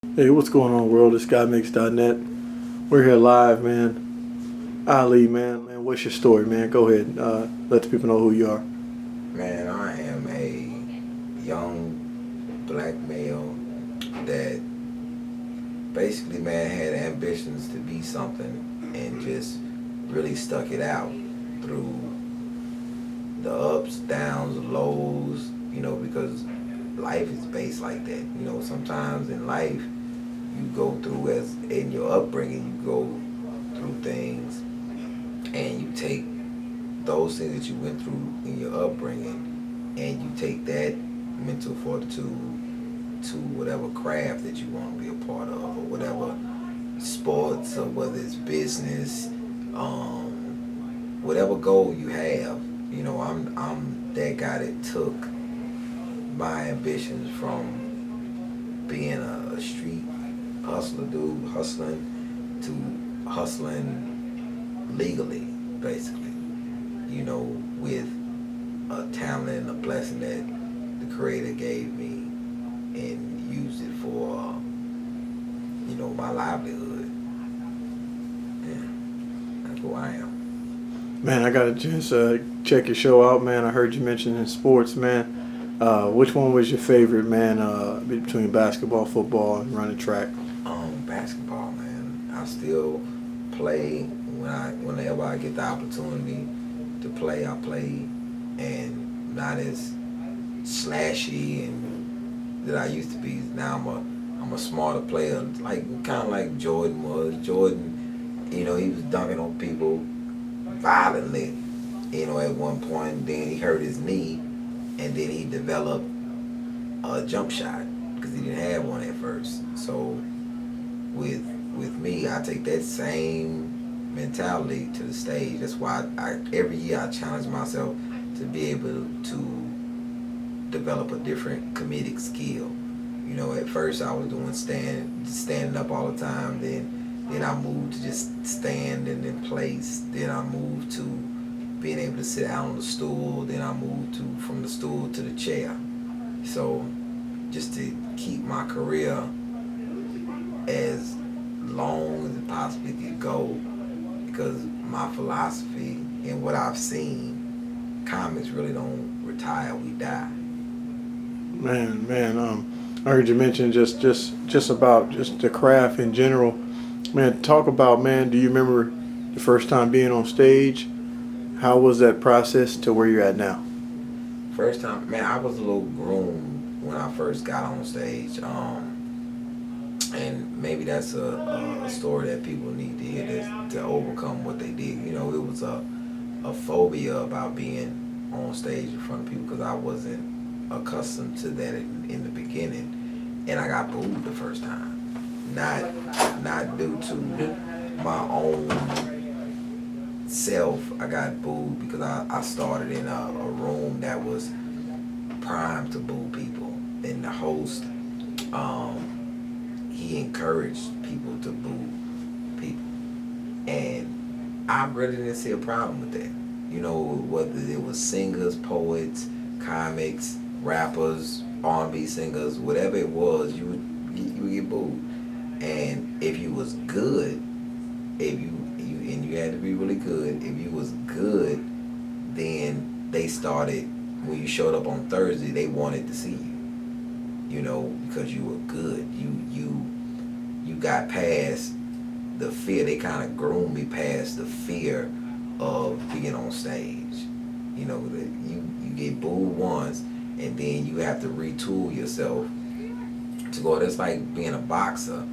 Hey, what's going on, world? It's Gotmix.net. We're here live, man. Ali, man, what's your story, man? Go ahead. Let the people know who you are. Man, I am a young black male that basically, man, had ambitions to be something and just really stuck it out through the ups, downs, lows, because life is based like that. Sometimes in life, you go through, as in your upbringing, you go through things and you take those things that you went through in your upbringing and you take that mental fortitude to whatever craft that you want to be a part of, or whatever sports, or whether it's business, whatever goal you have. I'm that guy that took my ambitions from being a street hustler dude, hustling, to hustling legally, basically. With a talent and a blessing that the Creator gave me, and used it for, my livelihood. Yeah, that's who I am. Man, I got a chance to check your show out, man. I heard you mention in sports, man. Which one was your favorite, man, between basketball, football, and running track? Basketball, man. I still play whenever I get the opportunity to play. I play, and not as slashy and that I used to be. Now I'm a smarter player, like kind of like Jordan was. Jordan, he was dunking on people violently, at one point. Then he hurt his knee, and then he developed a jump shot because he didn't have one at first. So with with me, I take that same mentality to the stage. That's why every year I challenge myself to be able to develop a different comedic skill. At first I was doing standing up all the time. Then I moved to just standing in place. Then I moved to being able to sit down on the stool. Then I moved to from the stool to the chair. So just to keep my career as long as it possibly could go, because my philosophy and what I've seen, comics really don't retire, we die. Man, I heard you mention just about just the craft in general. Man, talk about, man. Do you remember the first time being on stage? How was that process to where you're at now? First time, man, I was a little groomed when I first got on stage. And maybe that's a story that people need to hear, to overcome what they did. It was a phobia about being on stage in front of people because I wasn't accustomed to that in the beginning, and I got booed the first time. Not due to my own self. I got booed because I started in a room that was primed to boo people, and the host, he encouraged people to boo people, and I really didn't see a problem with that. Whether it was singers, poets, comics, rappers, R&B singers, whatever it was, you would get booed. And if you was good, if you and you had to be really good. If you was good, then they started, when you showed up on Thursday, they wanted to see you. Because you were good. You got past the fear. They kind of groomed me past the fear of being on stage. That you get booed once, and then you have to retool yourself to go. That's like being a boxer.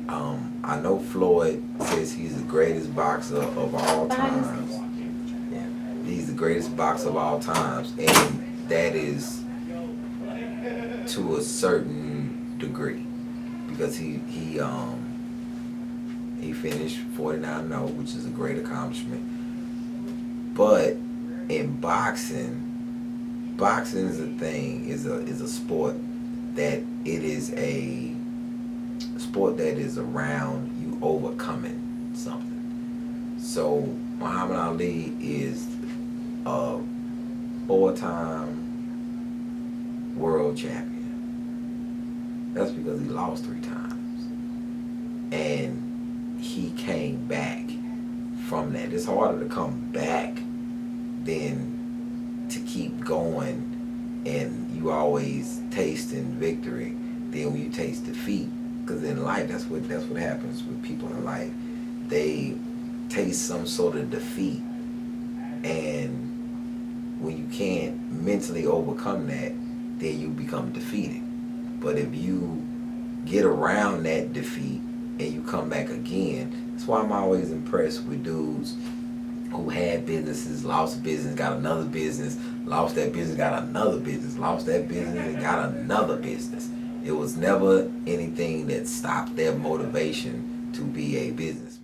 I know Floyd says he's the greatest boxer of all times. He's the greatest boxer of all times, and that is to a certain degree, because he finished 49-0, which is a great accomplishment. But in boxing is a thing, is a sport that it is a sport that is around you overcoming something. So Muhammad Ali is a 4-time world champion. That's because he lost 3 times. he came back from that. It's harder to come back than to keep going, and you always tasting victory than when you taste defeat. Because in life, that's what happens with people in life. They taste some sort of defeat, and when you can't mentally overcome that, then you become defeated. But if you get around that defeat and you come back again, that's why I'm always impressed with dudes who had businesses, lost business, got another business, lost that business, got another business, lost that business, and got another business. It was never anything that stopped their motivation to be a business.